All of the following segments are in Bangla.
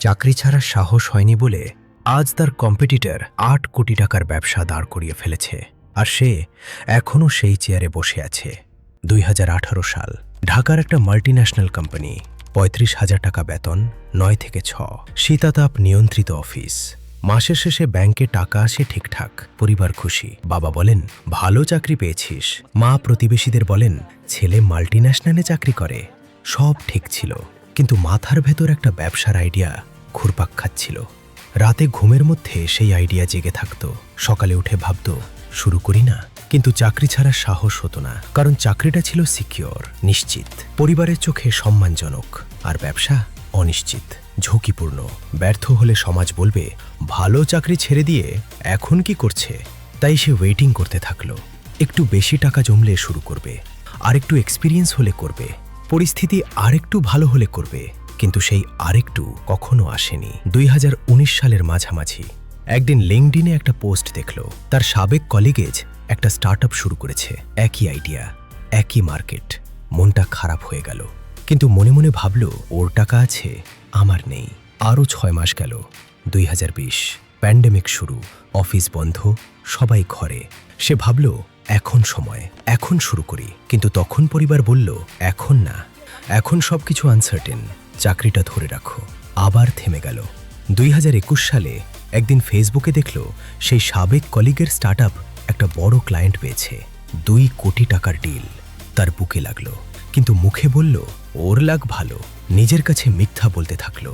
চাকরি ছাড়ার সাহস হয়নি বলে আজ তার কম্পিটিটর ৮ কোটি টাকার ব্যবসা দাঁড় করিয়ে ফেলেছে, আর সে এখনও সেই চেয়ারে বসে আছে। ২০১৮ সাল, ঢাকার একটা মাল্টিন্যাশনাল কোম্পানি, ৩৫,০০০ টাকা বেতন, ৯ থেকে ৬, শীতাতাপ নিয়ন্ত্রিত অফিস। মাসের শেষে ব্যাংকে টাকা আসে ঠিকঠাক, পরিবার খুশি। বাবা বলেন, ভালো চাকরি পেয়েছিস। মা প্রতিবেশীদের বলেন, ছেলে মাল্টিন্যাশনালে চাকরি করে। সব ঠিক ছিল, কিন্তু মাথার ভেতর একটা ব্যবসার আইডিয়া ঘুরপাক খাচ্ছিল। রাতে ঘুমের মধ্যে সেই আইডিয়া জেগে থাকত। সকালে উঠে ভাবত, শুরু করি না, কিন্তু চাকরি ছাড়ার সাহস হতো না, কারণ চাকরিটা ছিল সিকিওর, নিশ্চিত, পরিবারের চোখে সম্মানজনক। আর ব্যবসা অনিশ্চিত, ঝুঁকিপূর্ণ। ব্যর্থ হলে সমাজ বলবে, ভালো চাকরি ছেড়ে দিয়ে এখন কি করছে। তাই সে ওয়েটিং করতে থাকলো। একটু বেশি টাকা জমলে শুরু করবে, আর একটু এক্সপিরিয়েন্স হলে করবে, পরিস্থিতি আরেকটু ভালো হলে করবে। কিন্তু সেই আরেকটু কখনো আসেনি। ২০১৯ সালের মাঝামাঝি একদিন লিঙ্কডিনে একটা পোস্ট দেখল। তার সাবেক কলিগেজ একটা স্টার্টআপ শুরু করেছে, একই আইডিয়া, একই মার্কেট। মনটা খারাপ হয়ে গেল, কিন্তু মনে মনে ভাবল, ওর টাকা আছে, আমার নেই। আরও ৬ মাস গেল। ২০২০, প্যান্ডেমিক শুরু, অফিস বন্ধ, সবাই ঘরে। সে ভাবল, এখন সময়, এখন শুরু করি। কিন্তু তখন পরিবার বলল, এখন না, এখন সবকিছু আনসার্টেন, চাকরিটা ধরে রাখো। আবার থেমে গেল। ২০২১ সালে একদিন ফেসবুকে দেখল, সেই সাবেক কলিগের স্টার্টআপ একটা বড় ক্লায়েন্ট পেয়েছে, ২ কোটি টাকার ডিল। তার বুকে লাগলো, কিন্তু মুখে বলল, ওর লাগ ভালো। নিজের কাছে মিথ্যা বলতে থাকলো।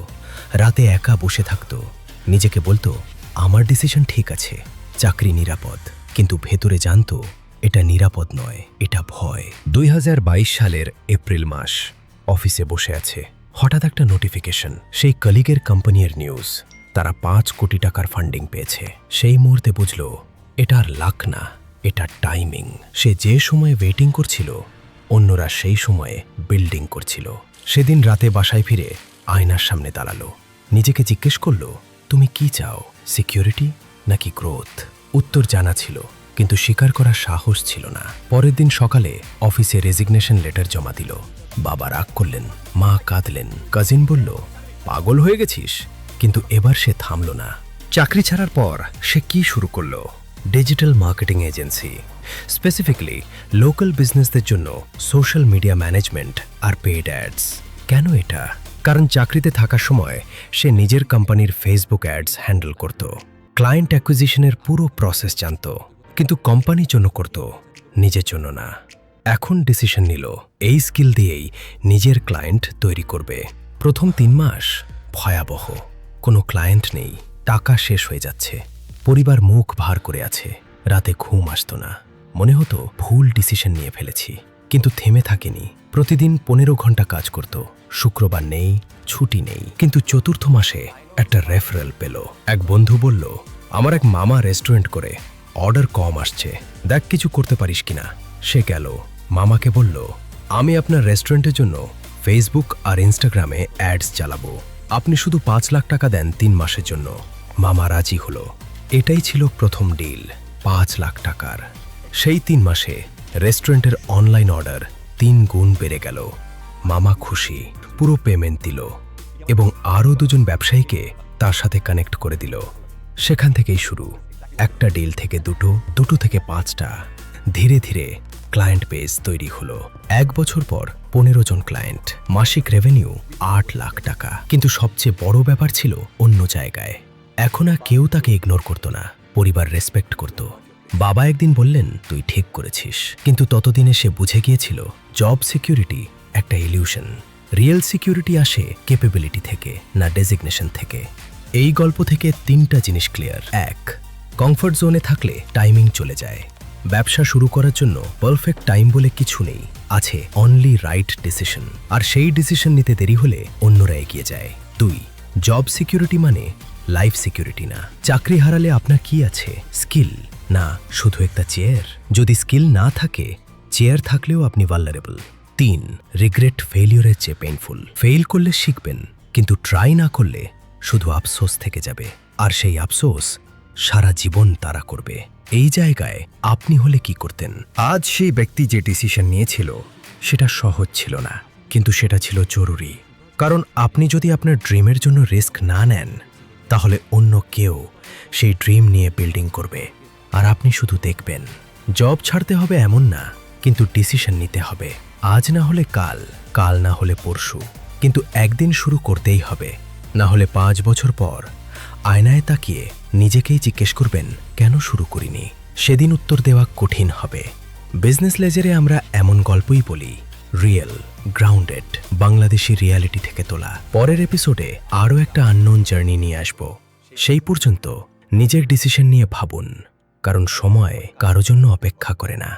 রাতে একা বসে থাকতো, নিজেকে বলতো, আমার ডিসিশন ঠিক আছে, চাকরি নিরাপদ। কিন্তু ভেতরে জানতো, এটা নিরাপদ নয়, এটা ভয়। ২০২২ সালের এপ্রিল মাস, অফিসে বসে আছে। হঠাৎ একটা নোটিফিকেশন, সেই কলিগের কোম্পানির নিউজ, তারা ৫ কোটি টাকার ফান্ডিং পেয়েছে। সেই মুহূর্তে বুঝল, এটা আর লাক না, এটা টাইমিং। সে যে সময়ে ওয়েটিং করছিল, অন্যরা সেই সময়ে বিল্ডিং করছিল। সেদিন রাতে বাসায় ফিরে আয়নার সামনে দাঁড়ালো, নিজেকে জিজ্ঞেস করল, তুমি কি চাও, সিকিউরিটি নাকি গ্রোথ? উত্তর জানা ছিল, কিন্তু স্বীকার করার সাহস ছিল না। পরের দিন সকালে অফিসে রেজিগনেশন লেটার জমা দিল। বাবা রাগ করলেন, মা কাঁদলেন, কাজিন বলল, পাগল হয়ে গেছিস। কিন্তু এবার সে থামল না। চাকরি ছাড়ার পর সে কি শুরু করল? Digital marketing agency, specifically local বিজনেসদের জন্য সোশ্যাল মিডিয়া ম্যানেজমেন্ট আর পেইড অ্যাডস। কেন এটা? কারণ চাকরিতে থাকার সময় সে নিজের কোম্পানির ফেসবুক অ্যাডস হ্যান্ডেল করত, ক্লায়েন্ট অ্যাকুইজিশনের পুরো প্রসেস জানত, কিন্তু কোম্পানির জন্য করত, নিজের জন্য না। এখন ডিসিশন নিল, এই স্কিল দিয়েই নিজের ক্লায়েন্ট তৈরি করবে। প্রথম ৩ মাস ভয়াবহ, কোনো ক্লায়েন্ট নেই, টাকা শেষ হয়ে যাচ্ছে, পরিবার মুখ ভার করে আছে, রাতে ঘুম আসতো না, মনে হতো ভুল ডিসিশন নিয়ে ফেলেছি। কিন্তু থেমে থাকেনি, প্রতিদিন ১৫ ঘন্টা কাজ করত, শুক্রবার নেই, ছুটি নেই। কিন্তু চতুর্থ মাসে একটা রেফারেল পেল। এক বন্ধু বলল, আমার এক মামা রেস্টুরেন্ট করে, অর্ডার কম আসছে, দেখ কিছু করতে পারিস কিনা। সে গেল, মামাকে বলল, আমি আপনার রেস্টুরেন্টের জন্য ফেসবুক আর ইনস্টাগ্রামে অ্যাডস চালাবো, আপনি শুধু ৫ লাখ টাকা দেন ৩ মাসের জন্য। মামা রাজি হলো। এটাই ছিল প্রথম ডিল, ৫ লাখ টাকার। সেই ৩ মাসে রেস্টুরেন্টের অনলাইন অর্ডার ৩ গুণ বেড়ে গেল। মামা খুশি, পুরো পেমেন্ট দিল এবং আরও ২জন ব্যবসায়ীকে তার সাথে কানেক্ট করে দিল। সেখান থেকেই শুরু, একটা ডিল থেকে ২টো, ২টো থেকে ৫টা। ধীরে ধীরে ক্লায়েন্ট বেস তৈরি হলো। ১ বছর পর ১৫ জন ক্লায়েন্ট, মাসিক রেভিনিউ ৮ লাখ টাকা। কিন্তু সবচেয়ে বড় ব্যাপার ছিল অন্য জায়গায়। এখন আর কেউ তাকে ইগনোর করতো না, পরিবার রেসপেক্ট করত। বাবা একদিন বললেন, তুই ঠিক করেছিস। কিন্তু ততদিনে সে বুঝে গিয়েছিল, জব সিকিউরিটি একটা ইলিউশন। রিয়েল সিকিউরিটি আসে ক্যাপাবিলিটি থেকে, না ডেজিগনেশন থেকে। এই গল্প থেকে ৩টা জিনিস ক্লিয়ার। ১, কমফর্ট জোনে থাকলে টাইমিং চলে যায়। ব্যবসা শুরু করার জন্য পারফেক্ট টাইম বলে কিছু নেই, আছে অনলি রাইট ডিসিশন। আর সেই ডিসিশন নিতে দেরি হলে অন্যরা এগিয়ে যায়। ২, জব সিকিউরিটি মানে লাইফ সিকিউরিটি না। চাকরি হারালে আপনার কি আছে? স্কিল, না শুধু একটা চেয়ার। যদি স্কিল না থাকে, চেয়ার থাকলেও আপনি ভালনারেবল। ৩, রিগ্রেট ফেলিওরের চেয়ে পেইনফুল। ফেইল করলে শিখবেন, কিন্তু ট্রাই না করলে শুধু আফসোস থেকে যাবে, আর সেই আফসোস সারা জীবন তারা করবে। এই জায়গায় আপনি হলে কি করতেন? আজ সেই ব্যক্তি যে ডিসিশন নিয়েছিল, সেটা সহজ ছিল না, কিন্তু সেটা ছিল জরুরি। কারণ আপনি যদি আপনার ড্রিমের জন্য রিস্ক না নেন, তাহলে অন্য কেউ সেই ড্রিম নিয়ে বিল্ডিং করবে, আর আপনি শুধু দেখবেন। জব ছাড়তে হবে এমন না, কিন্তু ডিসিশন নিতে হবে। আজ না হলে কাল, কাল না হলে পরশু, কিন্তু একদিন শুরু করতেই হবে। না হলে 5 বছর পর আয়নায় তাকিয়ে নিজেকেই জিজ্ঞেস করবেন, কেন শুরু করিনি? সেদিন উত্তর দেওয়া কঠিন হবে। বিজনেস লেজারে আমরা এমন গল্পই বলি, রিয়েল, গ্রাউন্ডেড, বাংলাদেশি রিয়ালিটি থেকে তোলা। পরের এপিসোডে আরও একটা আননোন জার্নি নিয়ে আসব। সেই পর্যন্ত নিজের ডিসিশন নিয়ে ভাবুন, কারণ সময় কারো জন্য অপেক্ষা করে না।